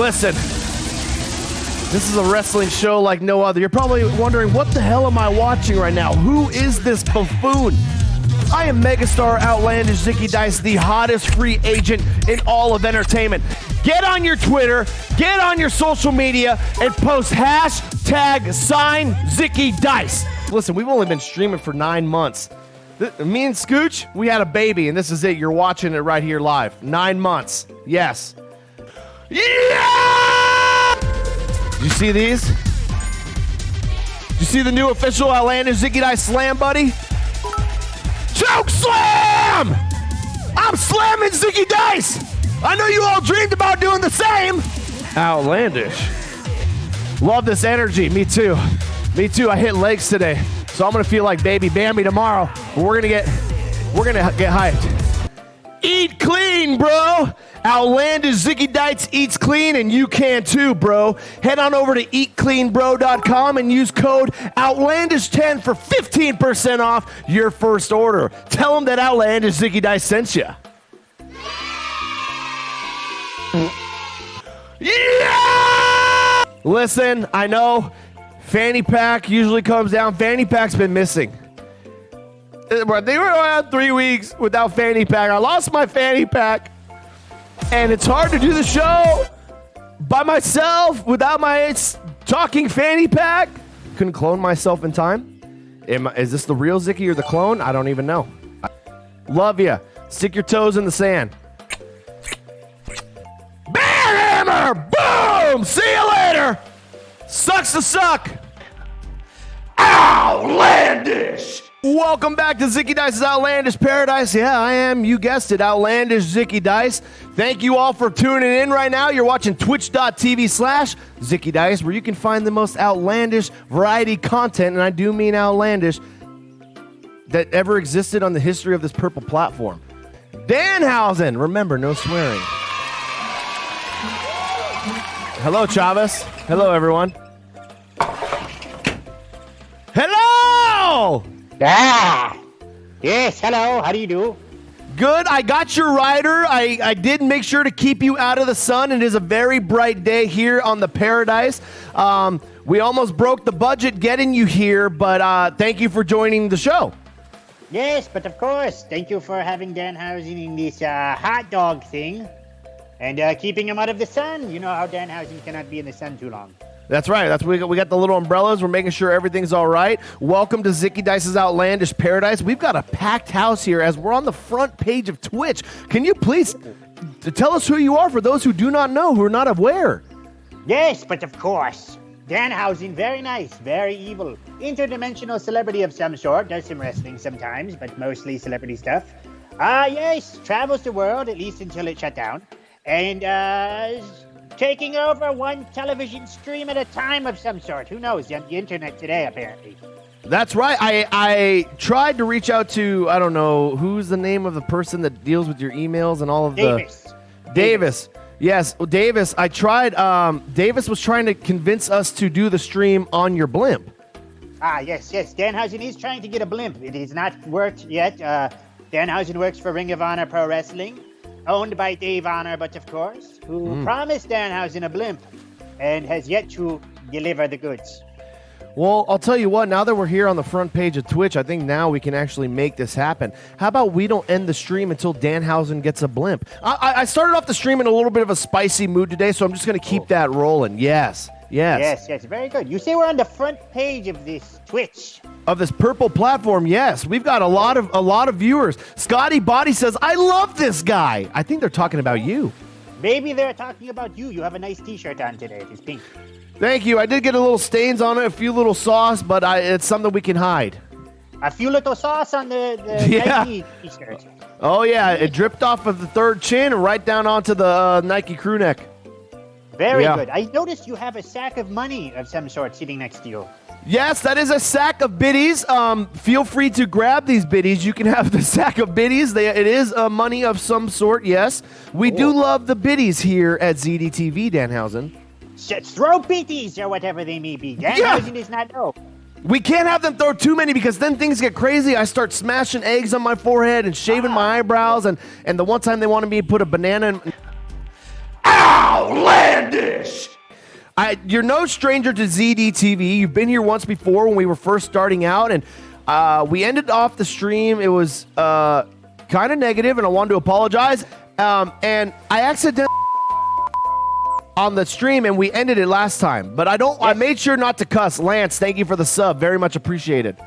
Listen, this is a wrestling show like no other. You're probably wondering, what the hell am I watching right now? Who is this buffoon? I am megastar Outlandish Zicky Dice, the hottest free agent in all of entertainment. Get on your Twitter, get on your social media, and post hashtag sign Zicky Dice. Listen, we've only been streaming for 9 months. Me and Scooch, we had a baby, and this is it. You're watching it right here live. 9 months. Yes. Yeah! Did you see these? Did you see the new official Outlandish Zicky Dice Slam, buddy? Choke slam! I'm slamming Zicky Dice! I know you all dreamed about doing the same! Outlandish. Love this energy. Me too. Me too. I hit legs today. So I'm gonna feel like baby Bambi tomorrow. We're gonna get hyped. Eat clean, bro! Outlandish Zicky Dice eats clean, and you can too, bro. Head on over to eatcleanbro.com and use code Outlandish10 for 15% off your first order. Tell them that Outlandish Zicky Dice sent you. Yeah! Listen, I know fanny pack usually comes down. Fanny pack's been missing. They were around 3 weeks without fanny pack. I lost my fanny pack. And it's hard to do the show by myself without my talking fanny pack. Couldn't clone myself in time. Is this the real Zicky or the clone? I don't even know. Love ya. Stick your toes in the sand. Bear hammer! Boom! See you later! Sucks to suck! Outlandish! Welcome back to Zicky Dice's Outlandish Paradise. Yeah, I am, you guessed it, Outlandish Zicky Dice. Thank you all for tuning in right now. You're watching twitch.tv/Zicky Dice, where you can find the most outlandish variety content, and I do mean outlandish, that ever existed on the history of this purple platform. Danhausen, remember, no swearing. Hello, Chavez. Hello, everyone. Hello! Ah! Yes, hello, how do you do? Good, I got your rider. I did make sure to keep you out of the sun. It is a very bright day here on the Paradise. We almost broke the budget getting you here, but thank you for joining the show. Yes, but of course, thank you for having Danhausen in this hot dog thing and keeping him out of the sun. You know how Danhausen cannot be in the sun too long. That's right. We got the little umbrellas. We're making sure everything's all right. Welcome to Zicky Dice's Outlandish Paradise. We've got a packed house here as we're on the front page of Twitch. Can you please tell us who you are for those who do not know, who are not aware? Yes, but of course. Danhausen, very nice, very evil. Interdimensional celebrity of some sort. Does some wrestling sometimes, but mostly celebrity stuff. Yes, travels the world, at least until it shut down. And, taking over one television stream at a time of some sort. Who knows? The internet today, apparently. That's right. I tried to reach out to, I don't know, who's the name of the person that deals with your emails and all of Davis. Yes, Davis. I tried. Davis was trying to convince us to do the stream on your blimp. Yes. Danhausen is trying to get a blimp. It has not worked yet. Danhausen works for Ring of Honor Pro Wrestling. Owned by Dave Honor, but of course, who promised Danhausen a blimp and has yet to deliver the goods. Well, I'll tell you what, now that we're here on the front page of Twitch, I think now we can actually make this happen. How about we don't end the stream until Danhausen gets a blimp? I started off the stream in a little bit of a spicy mood today, so I'm just going to keep that rolling. Yes. Very good. You say we're on the front page of this Twitch. Of this purple platform, yes. We've got a lot of viewers. Scotty Body says, I love this guy. I think they're talking about you. Maybe they're talking about you. You have a nice t-shirt on today. It's pink. Thank you. I did get a little stains on it, a few little sauce, but it's something we can hide. A few little sauce on the Nike t-shirt. Oh, yeah. It dripped off of the third chin and right down onto the Nike crew neck. Very good. I noticed you have a sack of money of some sort sitting next to you. Yes, that is a sack of biddies. Feel free to grab these biddies. You can have the sack of biddies. It is money of some sort, yes. We do love the biddies here at ZDTV, Danhausen. Throw biddies or whatever they may be. Danhausen does not know. We can't have them throw too many because then things get crazy. I start smashing eggs on my forehead and shaving my eyebrows. And the one time they wanted me to put a banana in... Ow! Outlandish! You're no stranger to ZDTV. You've been here once before when we were first starting out, and we ended off the stream. It was kind of negative, and I wanted to apologize. And I accidentally on the stream, and we ended it last time. But I made sure not to cuss. Lance, thank you for the sub. Very much appreciated.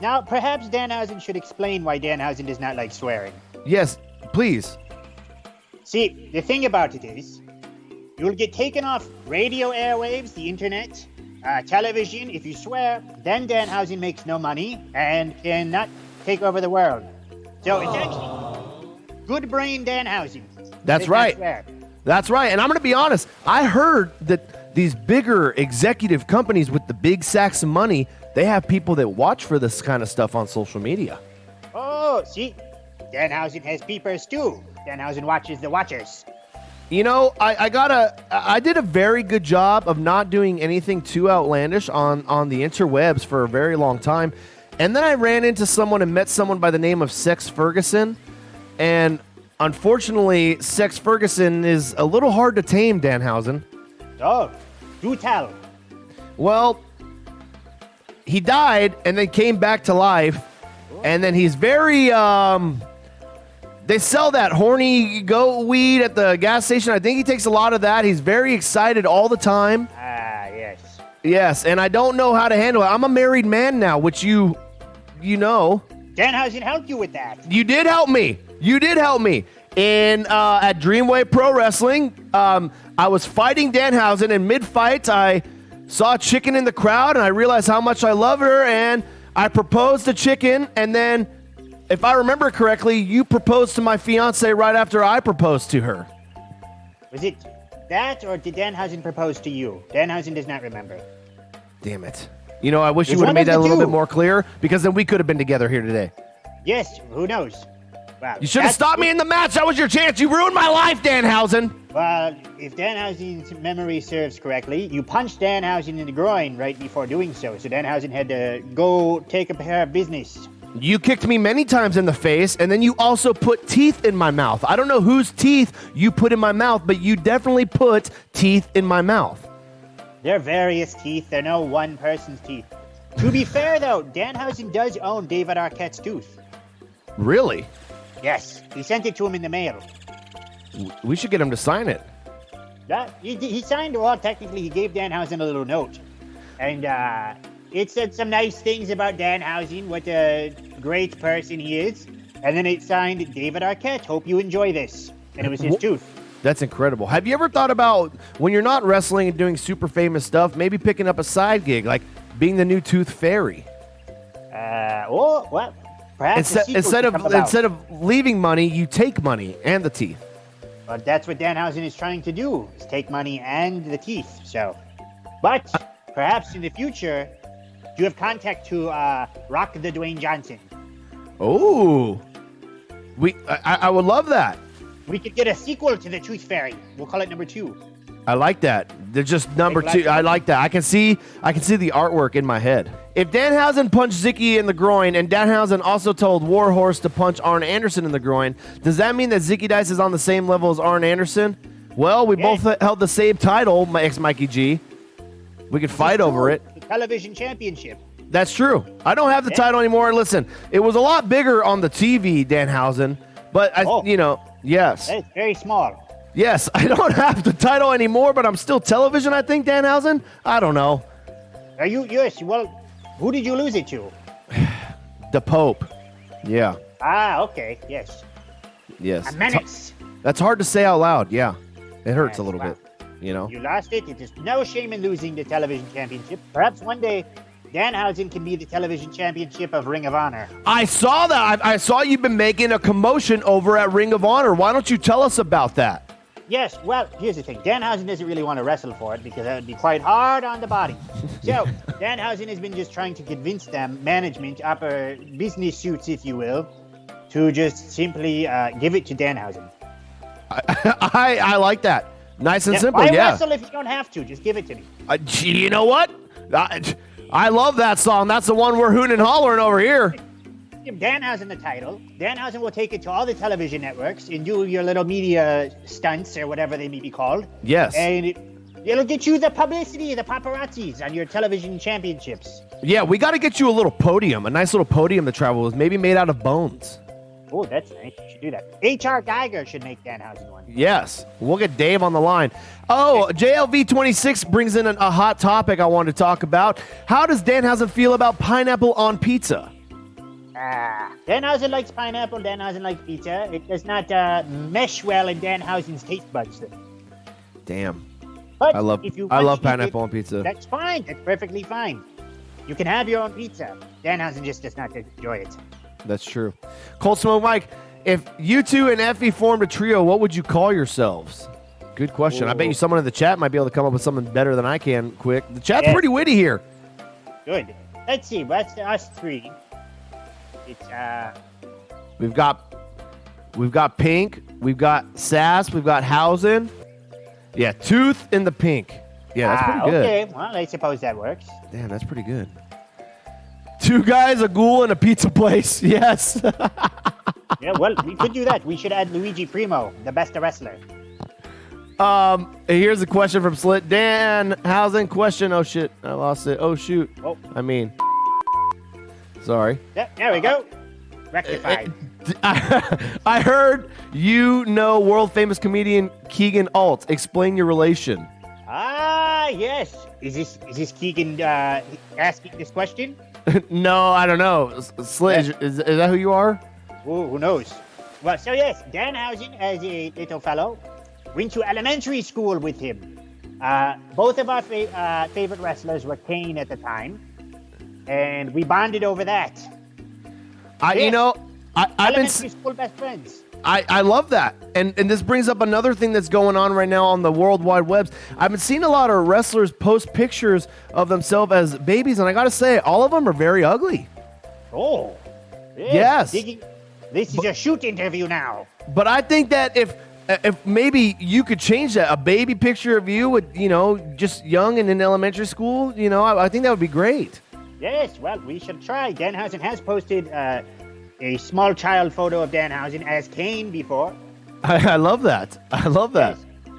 Now, perhaps Danhausen should explain why Danhausen does not like swearing. Yes, please. See, the thing about it is, you'll get taken off radio airwaves, the internet, television. If you swear, then Danhausen makes no money and cannot take over the world. So it's actually good brain Danhausen. That's right. That's right. And I'm going to be honest. I heard that these bigger executive companies with the big sacks of money, they have people that watch for this kind of stuff on social media. Oh, see, Danhausen has peepers too. Danhausen watches the watchers. You know, I did a very good job of not doing anything too outlandish on the interwebs for a very long time. And then I ran into someone and met someone by the name of Sex Ferguson. And unfortunately, Sex Ferguson is a little hard to tame, Danhausen. Oh, do tell. Well, he died and then came back to life. And then he's very, they sell that horny goat weed at the gas station. I think he takes a lot of that. He's very excited all the time. Ah, yes. Yes, and I don't know how to handle it. I'm a married man now, which you know. Danhausen helped you with that. You did help me. You did help me. And at Dreamwave Pro Wrestling, I was fighting Danhausen, and mid-fight, I saw a chicken in the crowd, and I realized how much I love her, and I proposed to chicken, and then, if I remember correctly, you proposed to my fiance right after I proposed to her. Was it that, or did Danhausen propose to you? Danhausen does not remember. Damn it. You know, I wish you would have made that a little bit more clear, because then we could have been together here today. Yes, who knows? Wow. You should have stopped me in the match. That was your chance. You ruined my life, Danhausen. Well, if Danhausen's memory serves correctly, you punched Danhausen in the groin right before doing so. So Danhausen had to go take care of business. You kicked me many times in the face, and then you also put teeth in my mouth. I don't know whose teeth you put in my mouth, but you definitely put teeth in my mouth. They're various teeth. They're no one person's teeth. To be fair, though, Danhausen does own David Arquette's tooth. Really? Yes, he sent it to him in the mail. We should get him to sign it. He signed, well, technically, he gave Danhausen a little note. And it said some nice things about Danhausen, what a great person he is. And then it signed David Arquette, hope you enjoy this. And it was his tooth. That's incredible. Have you ever thought about, when you're not wrestling and doing super famous stuff, maybe picking up a side gig, like being the new Tooth Fairy? Well, perhaps instead of leaving money, you take money and the teeth. But that's what Danhausen is trying to do, is take money and the teeth. So, but perhaps in the future, you have contact to Rock the Dwayne Johnson. Oh, I would love that. We could get a sequel to the Tooth Fairy. We'll call it number 2. I like that. They're just number 2. I like that. I can see the artwork in my head. If Danhausen punched Zicky in the groin, and Danhausen also told Warhorse to punch Arn Anderson in the groin, does that mean that Zicky Dice is on the same level as Arn Anderson? Well, we both held the same title, my ex-Mikey G. We could fight over it. The television championship. That's true. I don't have the title anymore. Listen, it was a lot bigger on the TV, Danhausen, but yes. It's very small. Yes, I don't have the title anymore, but I'm still television, I think, Danhausen. I don't know. Are you? Yes. Well, who did you lose it to? The Pope. Yeah. Ah, okay. Yes. Yes. A menace. That's hard to say out loud. Yeah. It hurts a little bit, you know. You lost it. It is no shame in losing the television championship. Perhaps one day Danhausen can be the television championship of Ring of Honor. I saw that. I saw you've been making a commotion over at Ring of Honor. Why don't you tell us about that? Yes, well, here's the thing. Danhausen doesn't really want to wrestle for it because that would be quite hard on the body. So, Danhausen has been just trying to convince them, management, upper business suits, if you will, to just simply give it to Danhausen. I like that. Nice and simple, Why wrestle if you don't have to? Just give it to me. You know what? I love that song. That's the one we're hooting and hollering over here. give Danhausen the title. Danhausen will take it to all the television networks and do your little media stunts or whatever they may be called. Yes. And it'll get you the publicity, the paparazzis on your television championships. Yeah, we got to get you a little podium, a nice little podium to travel with, maybe made out of bones. Oh, that's nice. You should do that. H.R. Geiger should make Danhausen one. Yes. We'll get Dave on the line. Oh, JLV26 brings in a hot topic I wanted to talk about. How does Danhausen feel about pineapple on pizza? Danhausen likes pineapple. Danhausen likes pizza. It does not mesh well in Danhausen's taste buds, though. Damn. But I love pineapple on pizza. That's fine. That's perfectly fine. You can have your own pizza. Danhausen just does not enjoy it. That's true. Cold Smoke Mike, if you two and Effie formed a trio, what would you call yourselves? Good question. I bet you someone in the chat might be able to come up with something better than I can quick. The chat's pretty witty here. Good. Let's see. What's us three? It's We've got Pink, we've got Sass, we've got Hausen. Yeah, Tooth in the pink. Yeah, that's pretty good. Okay, well, I suppose that works. Damn, that's pretty good. Two guys, a ghoul, and a pizza place. Yes. Yeah, well, we could do that. We should add Luigi Primo, the best wrestler. Here's a question from Slit. Danhausen question. Oh, shit. I lost it. Oh, shoot. Oh. I mean. Sorry. Yeah, there we go. Rectified. I heard you know world-famous comedian Keegan Alt. Explain your relation. Yes. Is this Keegan asking this question? No, I don't know. Slit, is that who you are? Ooh, who knows? Well, so yes, Danhausen, as a little fellow, went to elementary school with him. Both of our favorite wrestlers were Kane at the time, and we bonded over that. I've been elementary school best friends. I love that. And this brings up another thing that's going on right now on the World Wide Webs. I've been seeing a lot of wrestlers post pictures of themselves as babies, and I got to say, all of them are very ugly. Oh. Yes. This is a shoot interview now. But I think that if maybe you could change that, a baby picture of you with, just young and in elementary school, I think that would be great. Yes, well, we should try. Danhausen has posted a small child photo of Danhausen as Kane before. I love that. I love that. Yes.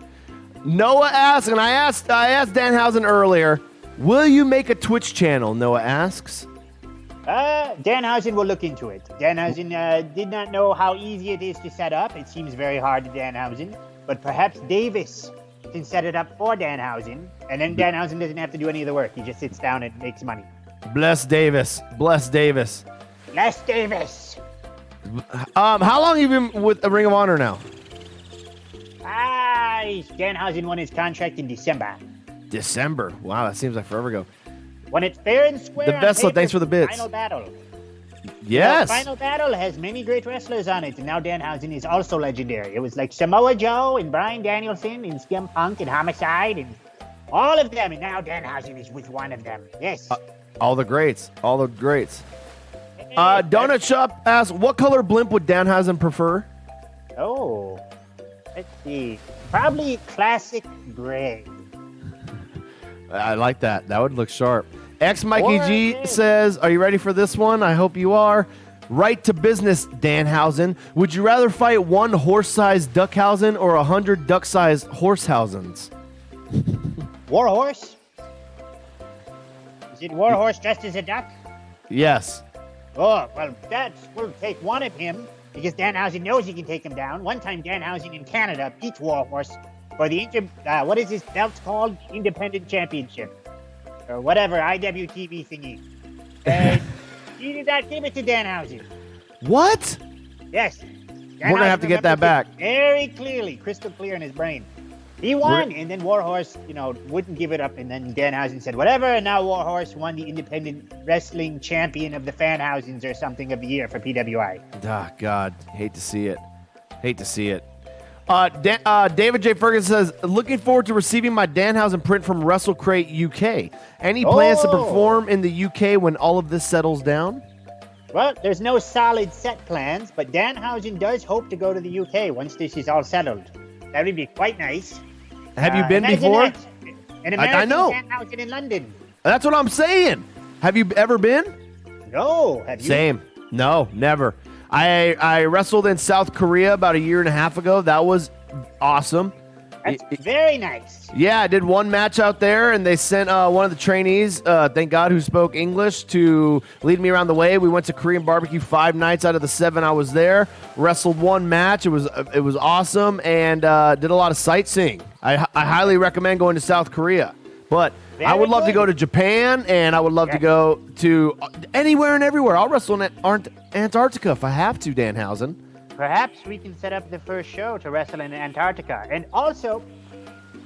Noah asks, and I asked Danhausen earlier, will you make a Twitch channel? Noah asks. Danhausen will look into it. Danhausen did not know how easy it is to set up. It seems very hard to Danhausen, but perhaps Davis can set it up for Danhausen, and then Danhausen doesn't have to do any of the work. He just sits down and makes money. Bless Davis. Bless Davis. Bless Davis. How long have you been with Ring of Honor now? Danhausen won his contract in December. December? Wow, that seems like forever ago. When it's fair and square. The Vessel, thanks for the bits. Final Battle. Yes. Final Battle has many great wrestlers on it, and now Danhausen is also legendary. It was like Samoa Joe and Bryan Danielson and CM Punk and Homicide and all of them, and now Danhausen is with one of them. Yes. All the greats. All the greats. Donut Shop asks, what color blimp would Danhausen prefer? Oh, let's see. Probably classic gray. I like that. That would look sharp. X Mikey G says, are you ready for this one? I hope you are. Right to business, Danhausen. Would you rather fight one horse-sized Duckhausen or 100 duck-sized Horsehausens? Warhorse? Is it Warhorse dressed as a duck? Yes. Oh, well, we'll take one of him because Danhausen knows he can take him down. One time, Danhausen in Canada beat Warhorse for the what is his belt called? Independent Championship. Or whatever, IWTV thingy. And he did not give it to Danhausen. What? Yes. We're going to have to get that back. Very clearly, crystal clear in his brain. He won, and then Warhorse, wouldn't give it up, and then Danhausen said, whatever, and now Warhorse won the Independent Wrestling Champion of the Fanhausens or something of the year for PWI. Ah, God. Hate to see it. Hate to see it. David J. Ferguson says, looking forward to receiving my Danhausen print from WrestleCrate UK. Any plans to perform in the UK when all of this settles down? Well, there's no solid set plans, but Danhausen does hope to go to the UK once this is all settled. That would be quite nice. Have you been before? An American Danhausen in London. That's what I'm saying. Have you ever been? No. Have you? Same. No, never. I wrestled in South Korea about a year and a half ago. That was awesome. That's very nice. Yeah, I did one match out there, and they sent one of the trainees, thank God, who spoke English, to lead me around the way. We went to Korean barbecue 5 nights out of the 7 I was there. Wrestled one match. It was awesome, and did a lot of sightseeing. I highly recommend going to South Korea. But I would love to go to Japan, and I would love to go to anywhere and everywhere. I'll wrestle in Antarctica if I have to, Danhausen. Perhaps we can set up the first show to wrestle in Antarctica. And also,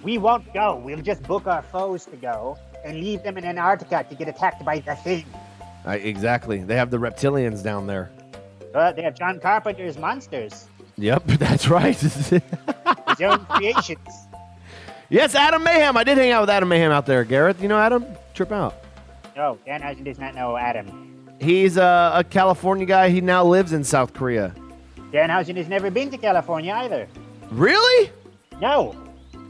we won't go. We'll just book our foes to go and leave them in Antarctica to get attacked by the Thing. Exactly. They have the reptilians down there. They have John Carpenter's monsters. Yep, that's right. His own creations. Yes, Adam Mayhem. I did hang out with Adam Mayhem out there, Gareth. You know Adam? Trip out. No, Danhausen does not know Adam. He's a California guy. He now lives in South Korea. Danhausen has never been to California either. Really? No.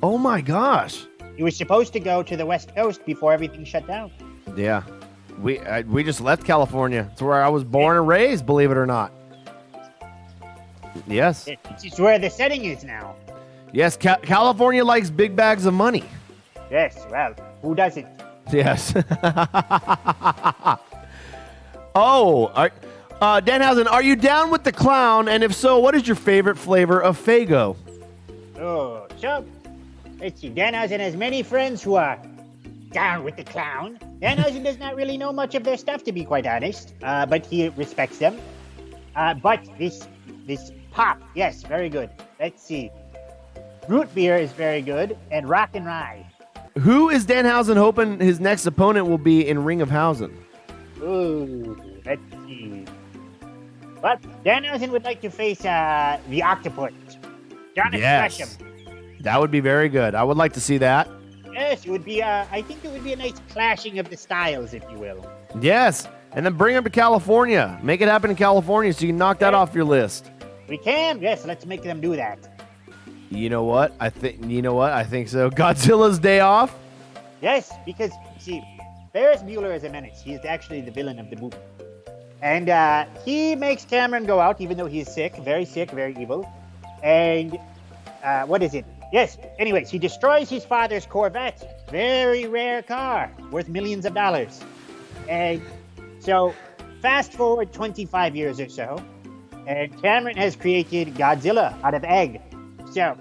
Oh my gosh. He was supposed to go to the West Coast before everything shut down. Yeah. We just left California. It's where I was born and raised, believe it or not. Yes. It's where the setting is now. Yes, California likes big bags of money. Yes, well, who doesn't? Yes. Danhausen, are you down with the clown? And if so, what is your favorite flavor of Faygo? Oh, so, let's see. Danhausen has many friends who are down with the clown. Danhausen does not really know much of their stuff, to be quite honest, but he respects them. But this pop, yes, very good. Let's see. Root beer is very good, and rock and rye. Who is Danhausen hoping his next opponent will be in Ring of Hausen? Ooh, let's see. But Danhausen would like to face the Octopus. Jonathan Gresham. That would be very good. I would like to see that. Yes, it would be. I think it would be a nice clashing of the styles, if you will. Yes, and then bring him to California. Make it happen in California so you can knock that off your list. We can. Yes, let's make them do that. You know what? I think so. Godzilla's Day Off? Yes, because, see, Ferris Bueller is a menace. He is actually the villain of the movie. And he makes Cameron go out, even though he is sick, very evil. And, what is it? Yes, anyways, he destroys his father's Corvette. Very rare car, worth millions of dollars. And so, fast forward 25 years or so, and Cameron has created Godzilla out of egg. So,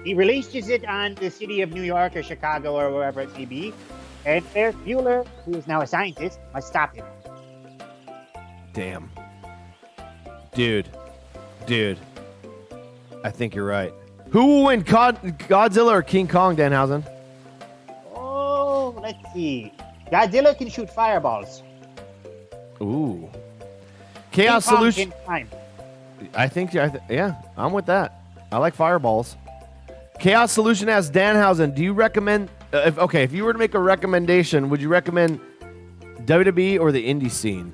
he releases it on the city of New York or Chicago or wherever it may be, and Ferris Bueller, who is now a scientist, must stop him. Damn. Dude. I think you're right. Who will win, Godzilla or King Kong, Danhausen? Oh, let's see. Godzilla can shoot fireballs. Ooh. Chaos King Kong Solution. can climb. I think, yeah, I'm with that. I like fireballs. Chaos Solution asks Danhausen, do you recommend, if you were to make a recommendation, would you recommend WWE or the indie scene?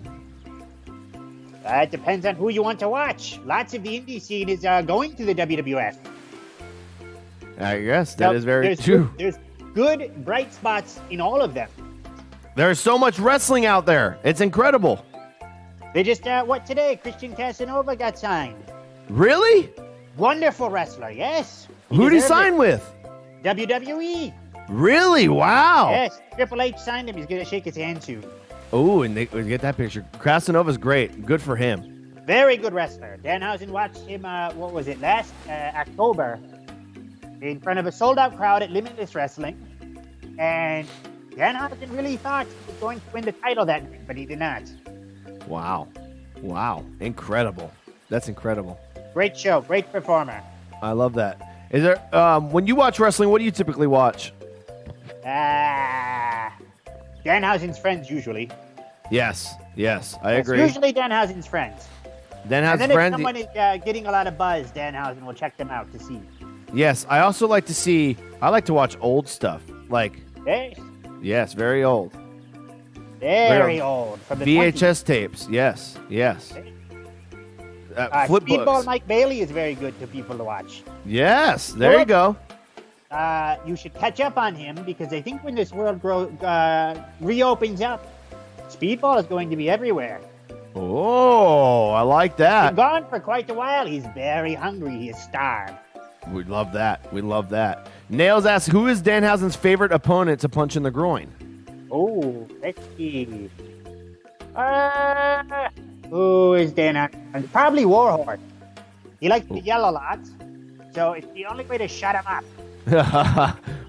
It depends on who you want to watch. Lots of the indie scene is going to the WWF. I guess that is very true. There's good bright spots in all of them. There's so much wrestling out there. It's incredible. They just, today? Christian Casanova got signed. Really? Wonderful wrestler, yes. Who did he sign with? WWE. Really? Wow. Yes, Triple H signed him. He's going to shake his hand soon. Oh, and we get that picture. Casanova's great. Good for him. Very good wrestler. Danhausen watched him, last October in front of a sold-out crowd at Limitless Wrestling. And Danhausen really thought he was going to win the title that night, but he did not. Wow. Incredible. That's incredible. Great show. Great performer. I love that. Is there, when you watch wrestling, what do you typically watch? Danhausen's friends, usually. Yes, I agree. Usually Danhausen's friends. Danhausen's and then friends. if someone is getting a lot of buzz, Danhausen will check them out to see. Yes, I also like to watch old stuff. Like, yes, very old. Very old. From the VHS 20s. Tapes, yes. Flip Speedball books. Mike Bailey is very good to people to watch. Yes, there you go. You should catch up on him because I think when this world reopens up, Speedball is going to be everywhere. Oh, I like Been that. gone for quite a while. He's very hungry. He is starved. We love that. We love that. Nails asks, who is Danhausen's favorite opponent to punch in the groin? Oh, let's see. Who is Danhausen? Probably Warhorse. He likes to yell a lot, so it's the only way to shut him up.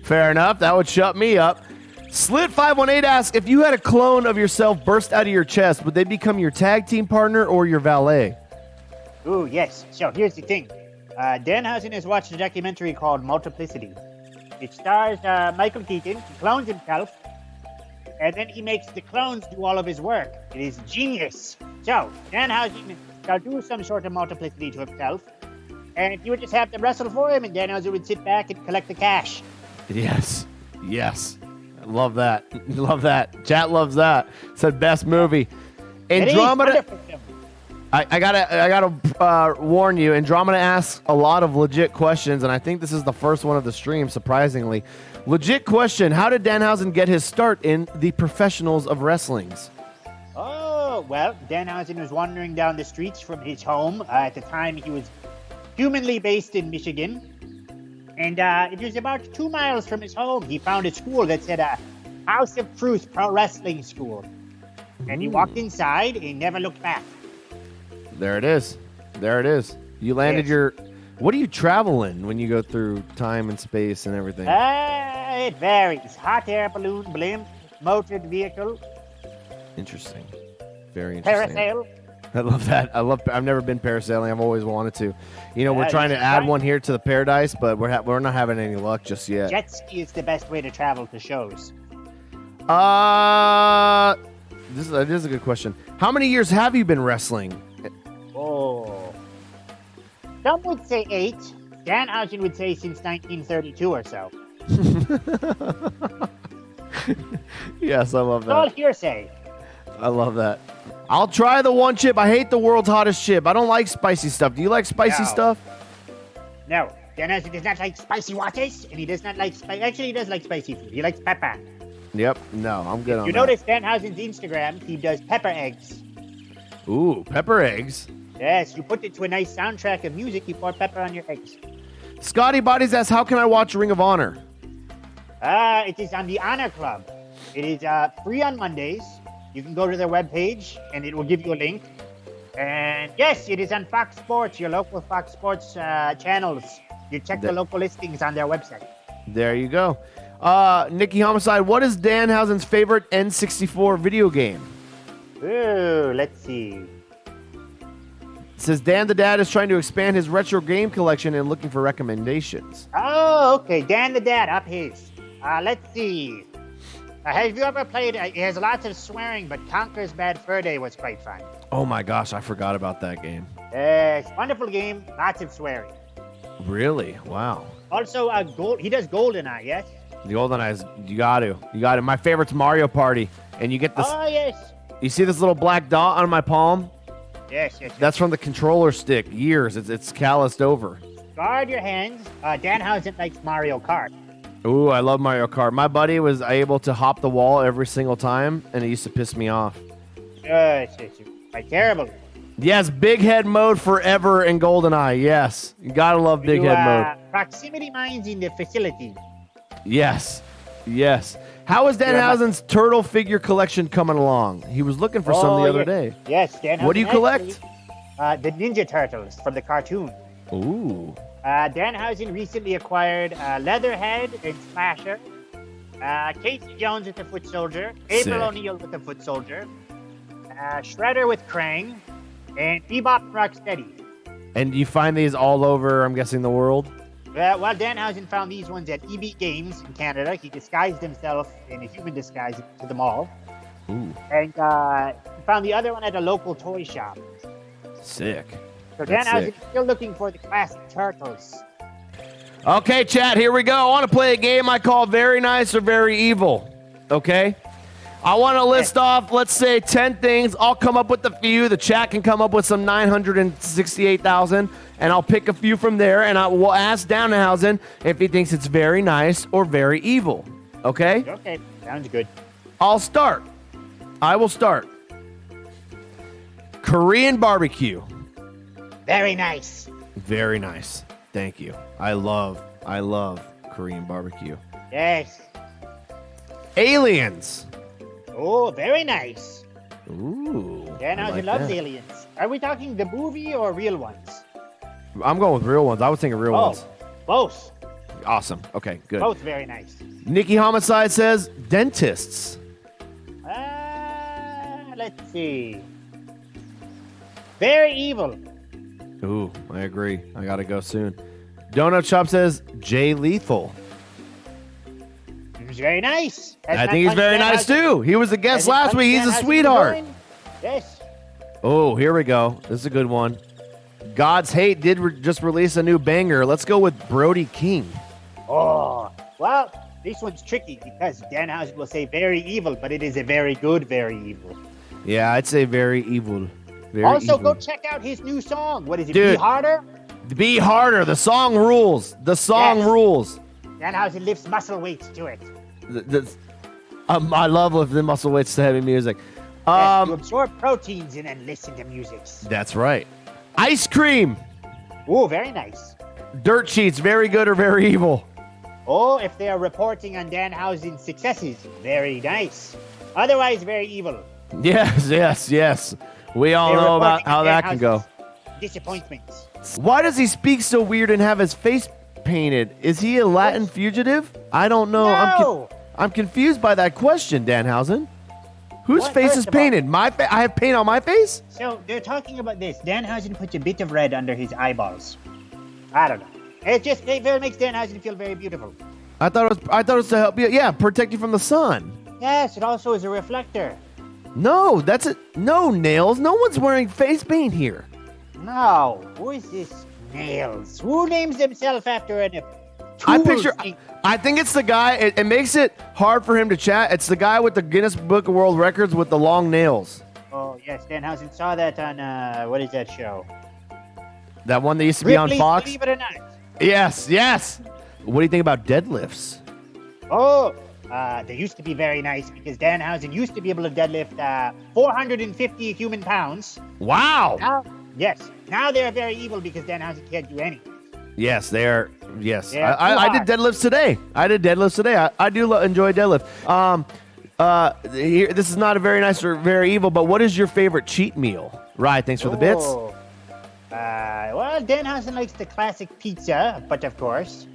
Fair enough. That would shut me up. Slit518 asks, if you had a clone of yourself burst out of your chest, would they become your tag team partner or your valet? Ooh, yes. So here's the thing. Danhausen has watched a documentary called Multiplicity. It stars Michael Keaton. He clones himself, and then he makes the clones do all of his work. It is genius. So Danhausen shall do some sort of multiplicity to himself, and you would just have them wrestle for him, and Danhausen would sit back and collect the cash. Yes. Yes. I love that. Love that. Chat loves that. Said best movie. Andromeda. I gotta warn you. Andromeda asks a lot of legit questions, and I think this is the first one of the stream. Surprisingly, legit question: how did Danhausen get his start in the professionals of wrestlings? Oh well, Danhausen was wandering down the streets from his home. At the time, he was humanly based in Michigan, and it was about 2 miles from his home. He found a school that said House of Truth Pro Wrestling School, and he walked inside and never looked back. There it is. There it is. You landed your... What do you travel in when you go through time and space and everything? It varies. Hot air balloon, blimp, motored vehicle. Interesting. Very interesting. Parasail. I love that. I've never been parasailing. I've always wanted to. You know, we're trying to add one here to the Paradise, but we're not having any luck just yet. Jet ski is the best way to travel to shows. This is a good question. How many years have you been wrestling? Oh. Some would say 8. Danhausen would say since 1932 or so. Yes, I love It's that. all hearsay. I love that. I'll try the one chip. I hate the world's hottest chip. I don't like spicy stuff. Do you like spicy stuff? No. Danhausen does not like spicy waters, and he does not like Actually, he does like spicy food. He likes pepper. Yep. No, I'm good on that. You notice Danhausen's Instagram, he does pepper eggs. Ooh, pepper eggs. Yes, you put it to a nice soundtrack of music, you pour pepper on your eggs. Scotty Bodies asks, how can I watch Ring of Honor? It is on the Honor Club. It is free on Mondays. You can go to their webpage, and it will give you a link. And yes, it is on Fox Sports, your local Fox Sports channels. You check the local listings on their website. There you go. Nikki Homicide, what is Danhausen's favorite N64 video game? Ooh, let's see. It says Dan the Dad is trying to expand his retro game collection and looking for recommendations. Oh, okay. Dan the Dad, up his. Let's see. Have you ever played? It has lots of swearing, but Conker's Bad Fur Day was quite fun. Oh my gosh, I forgot about that game. It's a wonderful game, lots of swearing. Really? Wow. Also, he does GoldenEye, yes? The GoldenEye's, you got it. My favorite's Mario Party, and you get this. Oh, yes. You see this little black dot on my palm? Yes. That's from the controller stick. Years. It's calloused over. Guard your hands. Danhausen likes Mario Kart. Ooh, I love Mario Kart. My buddy was able to hop the wall every single time, and it used to piss me off. It's terrible. Yes, big head mode forever in GoldenEye. Yes, you gotta love big head mode. Proximity mines in the facility. Yes. How is Danhausen's turtle figure collection coming along? He was looking for some the other day. Yes, Danhausen. What do you collect? The Ninja Turtles from the cartoon. Ooh. Danhausen recently acquired Leatherhead and Slasher, Casey Jones with the Foot Soldier, April O'Neil with the Foot Soldier, Shredder with Krang, and Bebop and Rocksteady. And you find these all over, I'm guessing, the world? Well, Danhausen found these ones at EB Games in Canada. He disguised himself in a human disguise to them all. Ooh. And he found the other one at a local toy shop. Sick. So Danhausen is still looking for the classic Turtles. Okay, chat, here we go. I want to play a game I call Very Nice or Very Evil. Okay? I want to list off, let's say, 10 things. I'll come up with a few. The chat can come up with some 968,000, and I'll pick a few from there, and I will ask Danhausen if he thinks it's very nice or very evil. Okay? Okay, sounds good. I will start. Korean barbecue. Very nice. Very nice. Thank you. I love Korean barbecue. Yes. Aliens. Oh, very nice. Ooh. Danhausen loves aliens. Are we talking the movie or real ones? I'm going with real ones. I was thinking real ones. Both. Awesome. Okay, good. Both very nice. Nikki Homicide says dentists. Let's see. Very evil. Ooh, I agree. I gotta go soon. Donut Shop says Jay Lethal. He's very nice. I think he's very nice too. He was a guest last week. He's a sweetheart. Yes. Oh, here we go. This is a good one. God's Hate did just release a new banger. Let's go with Brody King. Oh, well, this one's tricky because Danhausen will say very evil, but it is a very good, very evil. Yeah, I'd say very evil. Very also, evil. go check out his new song. What is it? Dude, Be Harder? Be Harder. The song rules. The song rules. Danhausen lifts muscle weights to it. I love lifting muscle weights to heavy music. Yes, to absorb proteins and then listen to music. That's right. Ice cream. Oh, very nice. Dirt sheets. Very good or very evil. Oh, if they are reporting on Danhausen's successes, very nice. Otherwise, very evil. Yes. We all know about how that can go. Disappointments. Why does he speak so weird and have his face painted? Is he a Latin fugitive? I don't know. No. I'm confused by that question, Danhausen. Whose face is painted? I have paint on my face? So they're talking about this. Danhausen puts a bit of red under his eyeballs. I don't know. It makes Danhausen feel very beautiful. I thought it was to help you. Yeah, protect you from the sun. Yes, it also is a reflector. No, that's it. No, Nails. No one's wearing face paint here. No. Who is this Nails? Who names himself after an I think it's the guy. It makes it hard for him to chat. It's the guy with the Guinness Book of World Records with the long nails. Oh, yes. Danhausen saw that on, what is that show? That one that used to be on Fox? Believe It or Not. Yes. What do you think about deadlifts? Oh, they used to be very nice because Danhausen used to be able to deadlift 450 human pounds. Wow. Now they're very evil because Danhausen can't do anything. Yes, they are. Yes, I did deadlifts today. I do enjoy deadlift. Here, this is not a very nice or very evil, but what is your favorite cheat meal? Right, thanks for the bits. Well, Danhausen likes the classic pizza, but of course,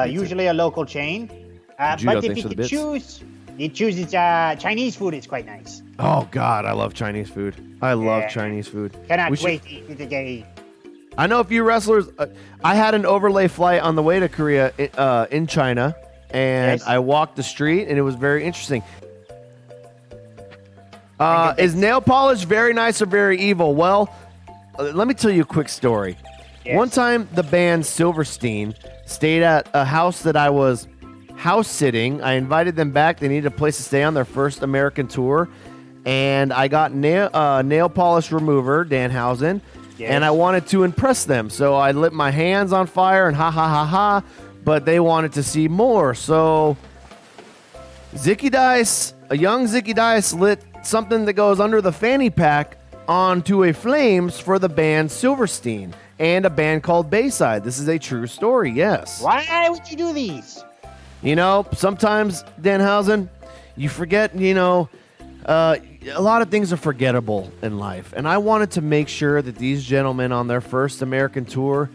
usually a local chain. But if he could choose, he chooses Chinese food. It's quite nice. Oh God, I love Chinese food. I love Chinese food. Cannot wait to eat it again. I know a few wrestlers. I had an overlay flight on the way to Korea in China, and I walked the street, and it was very interesting. Is nail polish very nice or very evil? Well, let me tell you a quick story. Yes. One time, the band Silverstein stayed at a house that I was house sitting. I invited them back. They needed a place to stay on their first American tour, and I got nail polish remover, Danhausen. Yes. And I wanted to impress them, so I lit my hands on fire and ha, but they wanted to see more. So Zicky Dice, a young Zicky Dice, lit something that goes under the fanny pack onto a flames for the band Silverstein and a band called Bayside. This is a true story, yes. Why would you do these? You know, sometimes, Danhausen, you forget, a lot of things are forgettable in life, and I wanted to make sure that these gentlemen on their first American tour,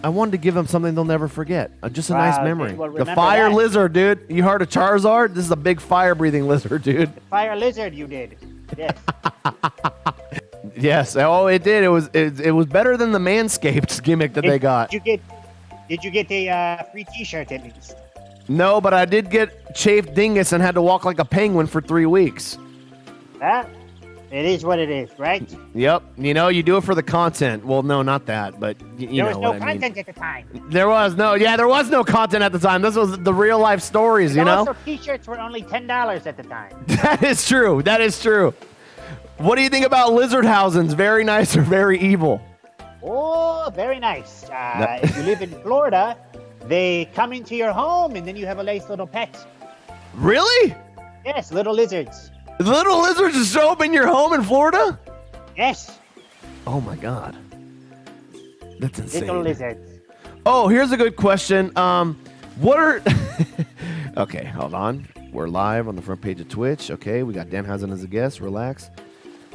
I wanted to give them something they'll never forget. Just a nice memory. The fire lizard, dude. You heard of Charizard? This is a big fire-breathing lizard, dude. The fire lizard, you did. Yes. Yes. Oh, it did. It was better than the Manscaped gimmick that they got. Did you get a free T-shirt at least? No, but I did get chafed dingus and had to walk like a penguin for 3 weeks. It is what it is, right? Yep. You do it for the content. Well, no, not that, but you know what I mean. There was no content at the time. There was no content at the time. This was the real life stories, Also, T-shirts were only $10 at the time. That is true. What do you think about Lizardhausens? Very nice or very evil? Oh, very nice. If you live in Florida, they come into your home and then you have a nice little pet. Really? Yes, little lizards. Little lizards just show up in your home in Florida? Yes. Oh my God. That's insane. Little lizards. Oh, here's a good question. What are... Okay, hold on. We're live on the front page of Twitch. Okay, we got Danhausen as a guest. Relax.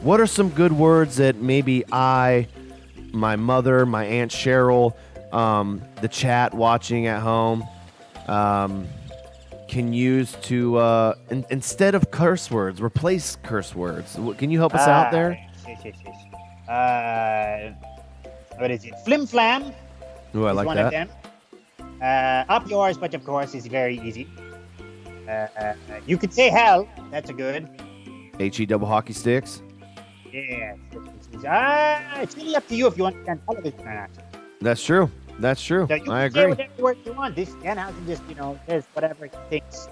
What are some good words that maybe I, my mother, my Aunt Cheryl, the chat watching at home, can use to, instead of curse words, replace curse words? Can you help us out there? Yes. What is it? Flim Flam. Ooh, I like one that. of them. Up yours, but of course is very easy. You could say hell. That's a good. HE double hockey sticks. Yeah. It's really up to you if you understand television or not. That's true. That's true. So you I can say agree. whatever word you want. This Danhausen just, says whatever he thinks,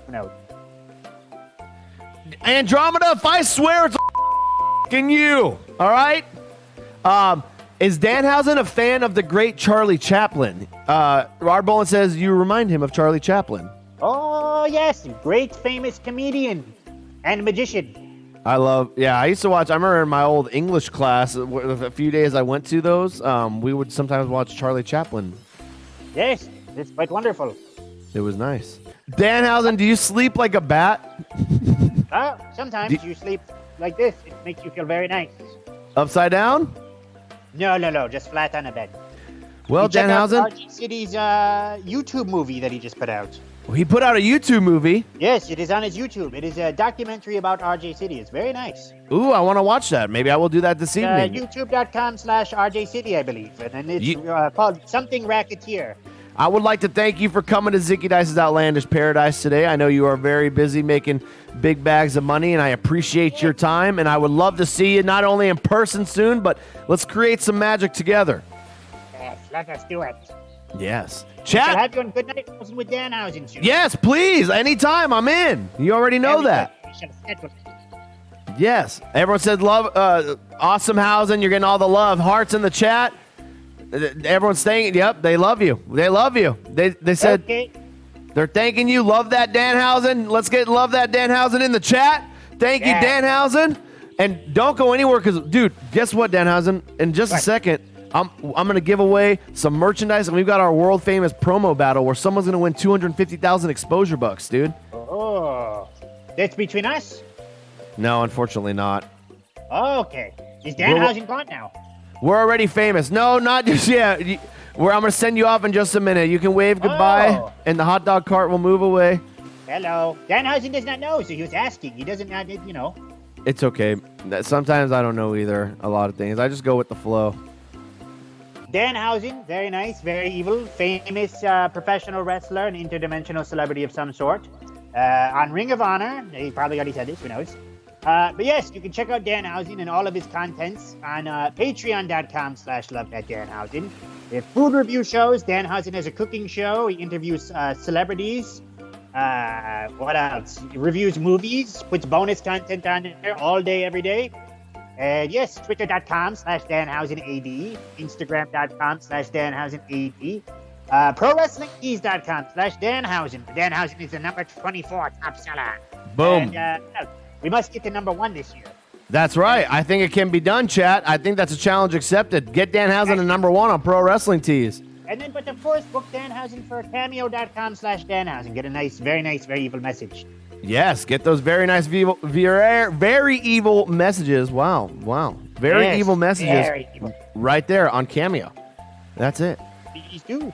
Andromeda, if I swear it's f***ing you. All right? Is Danhausen a fan of the great Charlie Chaplin? Rod Bolin says you remind him of Charlie Chaplin. Oh, yes. Great famous comedian and magician. I used to watch, I remember in my old English class, a few days I went to those, we would sometimes watch Charlie Chaplin. Yes, it's quite wonderful. It was nice. Danhausen, do you sleep like a bat? Sometimes you sleep like this. It makes you feel very nice. Upside down? No, just flat on a bed. Well, Danhausen, RG City's YouTube movie that he just put out. he put out a YouTube movie. Yes, it is on his YouTube. It is a documentary about RJ City. It's very nice. Ooh, I want to watch that. Maybe I will do that this evening. YouTube.com/RJ City, I believe. And then it's called Something Racketeer. I would like to thank you for coming to Zicky Dice's Outlandish Paradise today. I know you are very busy making big bags of money, and I appreciate your time. And I would love to see you not only in person soon, but let's create some magic together. Yes, let us do it. Yes. I'll Chat. have you on Good Night with Danhausen soon. Yes, please. Anytime. I'm in. You already know that. We shall schedule it. Yes. Everyone said love. Awesome Hausen. You're getting all the love. Hearts in the chat. Everyone's saying, yep, they love you. They love you. They said they're thanking you. Love that Danhausen. Let's get love that Danhausen in the chat. Thank you, Danhausen. And don't go anywhere because, dude, guess what, Danhausen? In just a second, I'm going to give away some merchandise, and we've got our world famous promo battle where someone's going to win 250,000 exposure bucks, dude. Oh, that's between us? No, unfortunately not. Oh, okay. Is Danhausen gone now? We're already famous. No, not just yet. I'm going to send you off in just a minute. You can wave goodbye, and the hot dog cart will move away. Hello. Danhausen does not know, so he was asking. He doesn't know. It's okay. Sometimes I don't know either, a lot of things. I just go with the flow. Danhausen, very nice, very evil, famous professional wrestler and interdimensional celebrity of some sort. On Ring of Honor, he probably already said this, who knows. But yes, you can check out Danhausen and all of his contents on patreon.com/lovethatdanhausen. They have food review shows. Danhausen has a cooking show. He interviews celebrities. What else? He reviews movies, puts bonus content on there all day, every day. And yes, twitter.com/DanhausenAD, Instagram.com/DanhausenAD, ProWrestlingTees.com/Danhausen. Danhausen is the number 24 top seller. Boom. And, we must get to number 1 this year. That's right. I think it can be done, chat. I think that's a challenge accepted. Get Danhausen to number 1 on Pro Wrestling Tees. And then, but of course, book Danhausen for cameo.com/Danhausen. Get a nice, very evil message. Yes, get those very nice, very evil messages. Wow. Very evil messages very evil. Right there on Cameo. That's it. Please do.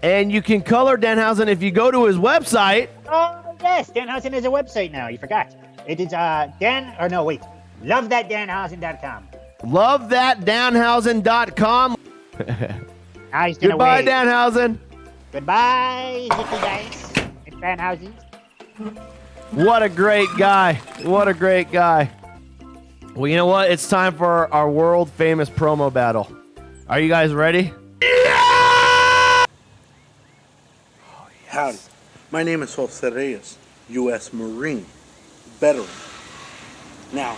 And you can color Danhausen if you go to his website. Oh, yes. Danhausen has a website now. You forgot. It is LoveThatDanhausen.com. LoveThatDanhausen.com. Goodbye, Danhausen. Goodbye, Zicky Dice. It's Danhausen. What a great guy. What a great guy. Well, you know what? It's time for our world famous promo battle. Are you guys ready? Yeah! Oh, yes. Howdy. My name is Jose Reyes, U.S. Marine, veteran. Now,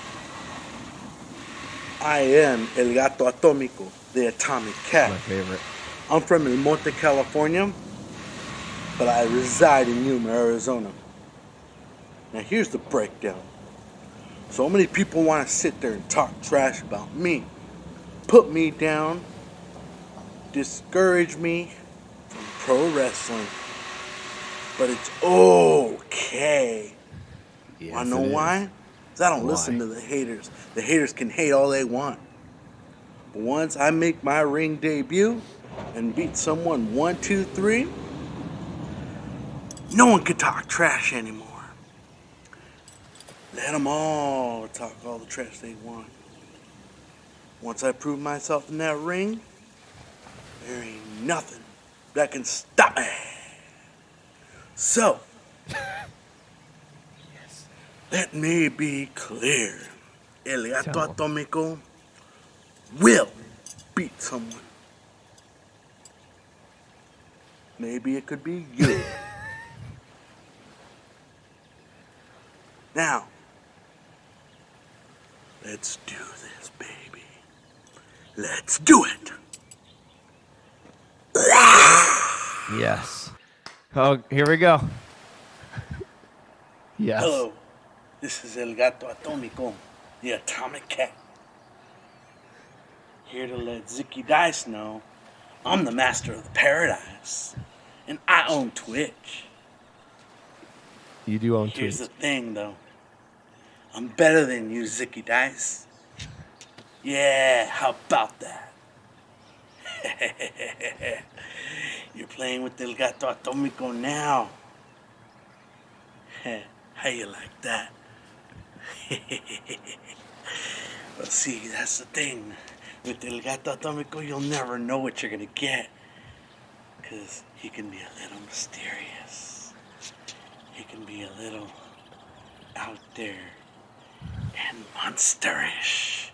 I am El Gato Atómico, the Atomic Cat. My favorite. I'm from El Monte, California, but I reside in Yuma, Arizona. Now here's the breakdown. So many people want to sit there and talk trash about me. put me down, discourage me from pro wrestling. But it's okay. Yes, Wanna know it is. why? Because I don't Why? listen to the haters. The haters can hate all they want. But once I make my ring debut and beat someone 1, 2, 3, no one can talk trash anymore. Let them all talk all the trash they want. Once I prove myself in that ring, there ain't nothing that can stop me. So, let me be clear. El Gato Tell 'em. Atomico will beat someone. Maybe it could be you. Now, let's do this, baby. Let's do it. Yes. Oh, here we go. Yes. Hello, this is El Gato Atomico, the Atomic Cat. Here to let Zicky Dice know I'm the master of the paradise, and I own Twitch. You do own Here's the tweets. thing, though. I'm better than you, Zicky Dice. Yeah, how about that? You're playing with El Gato Atomico now. How you like that? Well, see, that's the thing. With El Gato Atomico, you'll never know what you're gonna get. Because he can be a little mysterious. He can be a little out there and monsterish.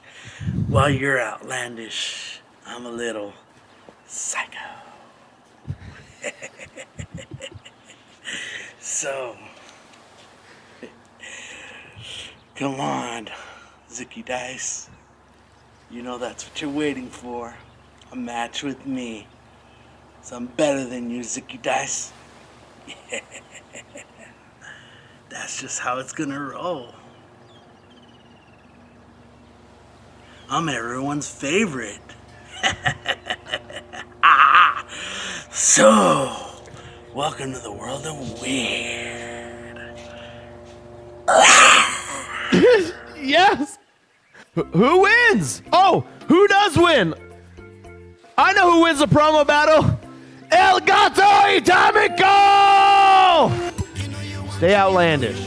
While you're outlandish, I'm a little psycho. So, come on, Zicky Dice. You know that's what you're waiting for. A match with me. So I'm better than you, Zicky Dice. That's just how it's gonna roll. I'm everyone's favorite. So, welcome to the world of weird. Yes. Who wins? Oh, who does win? I know who wins the promo battle. El Gato Atomico! Stay outlandish.